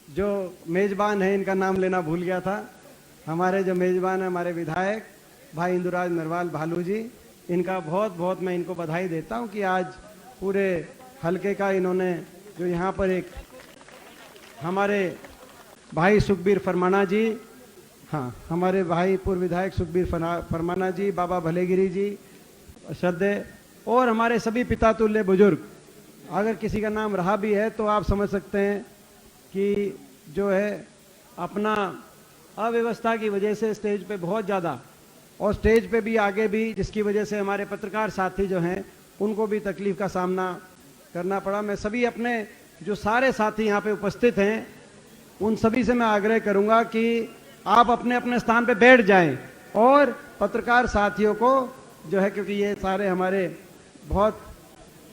जो मेज़बान है, इनका नाम लेना भूल गया था। हमारे जो मेज़बान है, हमारे विधायक भाई इंदुराज नरवाल भालू जी, इनका बहुत बहुत मैं इनको बधाई देता हूं कि आज पूरे हलके का इन्होंने जो यहाँ पर एक हमारे भाई सुखबीर फरमाना जी, हाँ, हमारे भाई पूर्व विधायक सुखबीर फरमाना जी, बाबा भलेगिरी जी, श्रद्धेय, और हमारे सभी पिता तुल्य बुजुर्ग, अगर किसी का नाम रहा भी है तो आप समझ सकते हैं कि जो है अपना अव्यवस्था की वजह से स्टेज पे बहुत ज़्यादा, और स्टेज पे भी आगे भी, जिसकी वजह से हमारे पत्रकार साथी जो हैं उनको भी तकलीफ का सामना करना पड़ा। मैं सभी अपने जो सारे साथी यहाँ पे उपस्थित हैं उन सभी से मैं आग्रह करूँगा कि आप अपने अपने स्थान पे बैठ जाएं और पत्रकार साथियों को जो है, क्योंकि ये सारे हमारे बहुत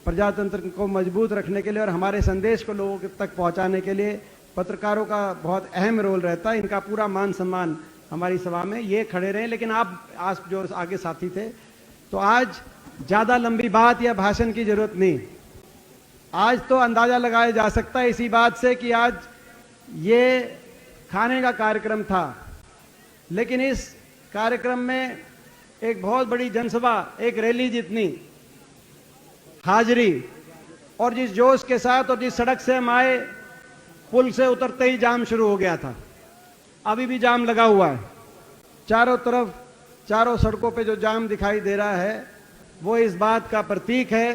प्रजातंत्र को मजबूत रखने के लिए और हमारे संदेश को लोगों तक पहुंचाने के लिए पत्रकारों का बहुत अहम रोल रहता है। इनका पूरा मान सम्मान हमारी सभा में, ये खड़े रहे। लेकिन आप आज जो आगे साथी थे, तो आज ज़्यादा लंबी बात या भाषण की जरूरत नहीं। आज तो अंदाज़ा लगाया जा सकता है इसी बात से कि आज ये खाने का कार्यक्रम था, लेकिन इस कार्यक्रम में एक बहुत बड़ी जनसभा, एक रैली जितनी हाजिरी, और जिस जोश के साथ और जिस सड़क से हम आए, पुल से उतरते ही जाम शुरू हो गया था। अभी भी जाम लगा हुआ है चारों तरफ। चारों सड़कों पे जो जाम दिखाई दे रहा है वो इस बात का प्रतीक है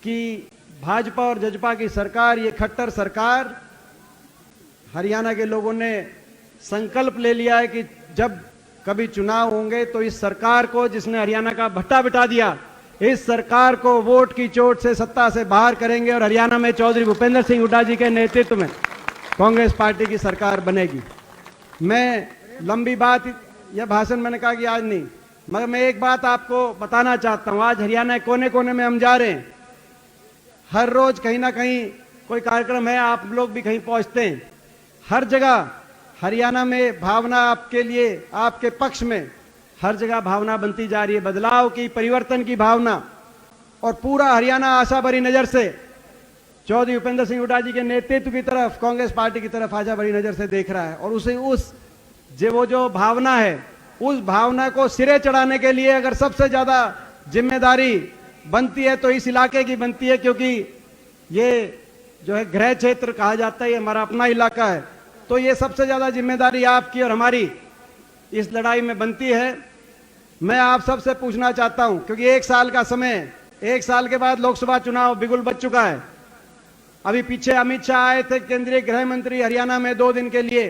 कि भाजपा और जजपा की सरकार, ये खट्टर सरकार, हरियाणा के लोगों ने संकल्प ले लिया है कि जब कभी चुनाव होंगे तो इस सरकार को, जिसने हरियाणा का भट्टा बिठा दिया, इस सरकार को वोट की चोट से सत्ता से बाहर करेंगे और हरियाणा में चौधरी भूपेंद्र सिंह हुड्डा जी के नेतृत्व में कांग्रेस पार्टी की सरकार बनेगी। मैं लंबी बात या भाषण मैंने कहा कि आज नहीं, मगर मैं एक बात आपको बताना चाहता हूं। आज हरियाणा के कोने कोने में हम जा रहे हैं, हर रोज कहीं ना कहीं कोई कार्यक्रम है, आप लोग भी कहीं पहुंचते हैं। हर जगह हरियाणा में भावना आपके लिए, आपके पक्ष में हर जगह भावना बनती जा रही है, बदलाव की, परिवर्तन की भावना। और पूरा हरियाणा आशा भरी नजर से चौधरी भूपेंद्र सिंह हुड्डा जी के नेतृत्व की तरफ, कांग्रेस पार्टी की तरफ आशा भरी नजर से देख रहा है। और उसे वो जो भावना है, उस भावना को सिरे चढ़ाने के लिए अगर सबसे ज्यादा जिम्मेदारी बनती है तो इस इलाके की बनती है, क्योंकि ये जो है गृह क्षेत्र कहा जाता है, ये हमारा अपना इलाका है। तो ये सबसे ज्यादा जिम्मेदारी आपकी और हमारी इस लड़ाई में बनती है। मैं आप सबसे पूछना चाहता हूं, क्योंकि 1 साल का समय, 1 साल के बाद लोकसभा चुनाव बिगुल बज चुका है। अभी पीछे अमित शाह आए थे, केंद्रीय गृह मंत्री, हरियाणा में 2 दिन के लिए।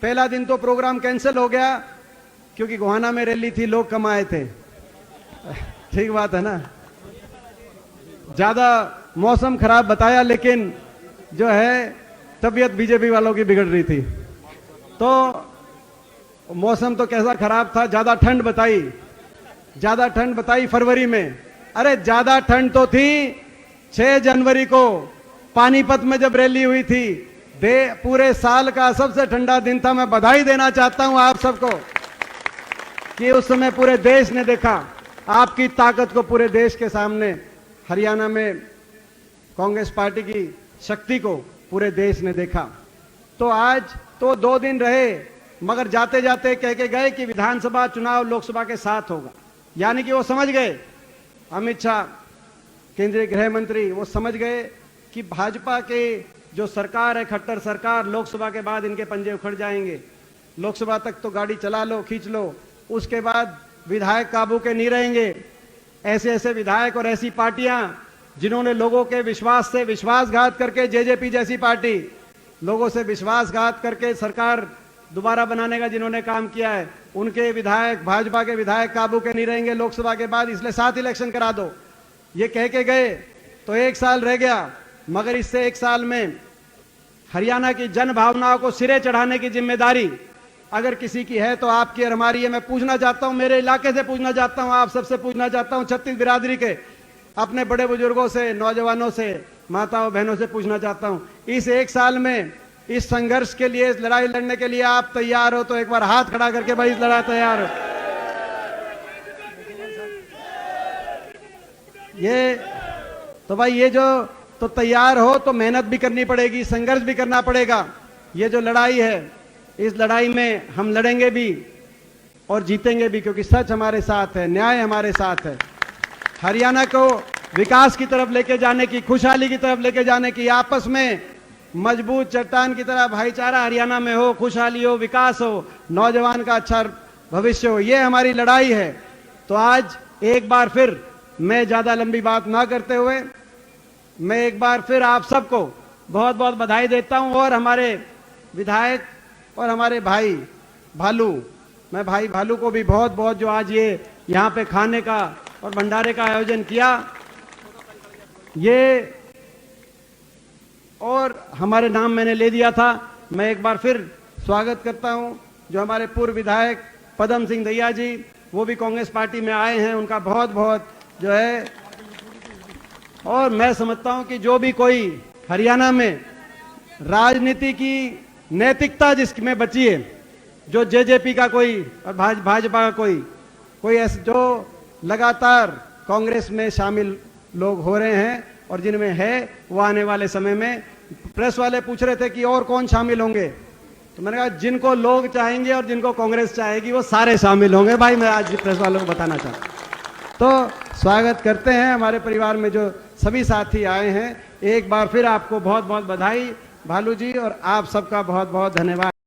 पहला दिन तो प्रोग्राम कैंसिल हो गया क्योंकि गोहाना में रैली थी, लोग कम आए थे। ठीक बात है ना, ज्यादा मौसम खराब बताया, लेकिन जो है तबीयत बीजेपी वालों की बिगड़ रही थी। तो मौसम तो कैसा खराब था, ज्यादा ठंड बताई फरवरी में। अरे ज्यादा ठंड तो थी 6 जनवरी को पानीपत में जब रैली हुई थी। पूरे साल का सबसे ठंडा दिन था। मैं बधाई देना चाहता हूं आप सबको कि उस समय पूरे देश ने देखा आपकी ताकत को, पूरे देश के सामने हरियाणा में कांग्रेस पार्टी की शक्ति को पूरे देश ने देखा। तो आज तो 2 दिन रहे, मगर जाते जाते कह के गए कि विधानसभा चुनाव लोकसभा के साथ होगा। यानी कि वो समझ गए, अमित शाह केंद्रीय गृह मंत्री, वो समझ गए कि भाजपा के जो सरकार है, खट्टर सरकार, लोकसभा के बाद इनके पंजे उखड़ जाएंगे। लोकसभा तक तो गाड़ी चला लो, खींच लो, उसके बाद विधायक काबू के नहीं रहेंगे। ऐसे ऐसे विधायक और ऐसी पार्टियां जिन्होंने लोगों के विश्वास से विश्वासघात करके, जेजेपी जैसी पार्टी लोगों से विश्वासघात करके सरकार दोबारा बनाने का जिन्होंने काम किया है, उनके विधायक, भाजपा के विधायक काबू के नहीं रहेंगे लोकसभा के बाद, इसलिए 7 इलेक्शन करा दो, ये कह के गए। तो 1 साल रह गया, मगर इससे 1 साल में हरियाणा की जन भावनाओं को सिरे चढ़ाने की जिम्मेदारी अगर किसी की है तो आपकी और हमारी है। मैं पूछना चाहता हूं, मेरे इलाके से पूछना चाहता हूं, आप सबसे पूछना चाहता हूं, छत्तीस बिरादरी के अपने बड़े बुजुर्गों से, नौजवानों से, माताओं बहनों से पूछना चाहता हूं, इस 1 साल में इस संघर्ष के लिए, इस लड़ाई लड़ने के लिए आप तैयार हो तो एक बार हाथ खड़ा करके भाई इस लड़ाई तैयार हो। ये तो भाई ये जो तो तैयार हो तो मेहनत भी करनी पड़ेगी, संघर्ष भी करना पड़ेगा। ये जो लड़ाई है, इस लड़ाई में हम लड़ेंगे भी और जीतेंगे भी, क्योंकि सच हमारे साथ है, न्याय हमारे साथ है। हरियाणा को विकास की तरफ लेके जाने की, खुशहाली की तरफ लेके जाने की, आपस में मजबूत चट्टान की तरह भाईचारा हरियाणा में हो, खुशहाली हो, विकास हो, नौजवान का अच्छा भविष्य हो, ये हमारी लड़ाई है। तो आज एक बार फिर मैं ज्यादा लंबी बात ना करते हुए मैं एक बार फिर आप सबको बहुत बहुत बधाई देता हूं, और हमारे विधायक और हमारे भाई भालू, मैं भाई भालू को भी बहुत बहुत, जो आज ये यहाँ पे खाने का और भंडारे का आयोजन किया, ये और हमारे नाम मैंने ले दिया था। मैं एक बार फिर स्वागत करता हूं जो हमारे पूर्व विधायक पदम सिंह दैया जी, वो भी कांग्रेस पार्टी में आए हैं, उनका बहुत बहुत जो है। और मैं समझता हूं कि जो भी कोई हरियाणा में राजनीति की नैतिकता जिसमें बची है, जो जेजेपी का कोई और भाजपा का कोई ऐसे जो लगातार कांग्रेस में शामिल लोग हो रहे हैं और जिनमें है, वो आने वाले समय में, प्रेस वाले पूछ रहे थे कि और कौन शामिल होंगे, तो मैंने कहा जिनको लोग चाहेंगे और जिनको कांग्रेस चाहेगी वो सारे शामिल होंगे। भाई मैं आज प्रेस वालों को बताना चाहता हूं। तो स्वागत करते हैं हमारे परिवार में जो सभी साथी आए हैं। एक बार फिर आपको बहुत बहुत बधाई भालू जी, और आप सबका बहुत बहुत धन्यवाद।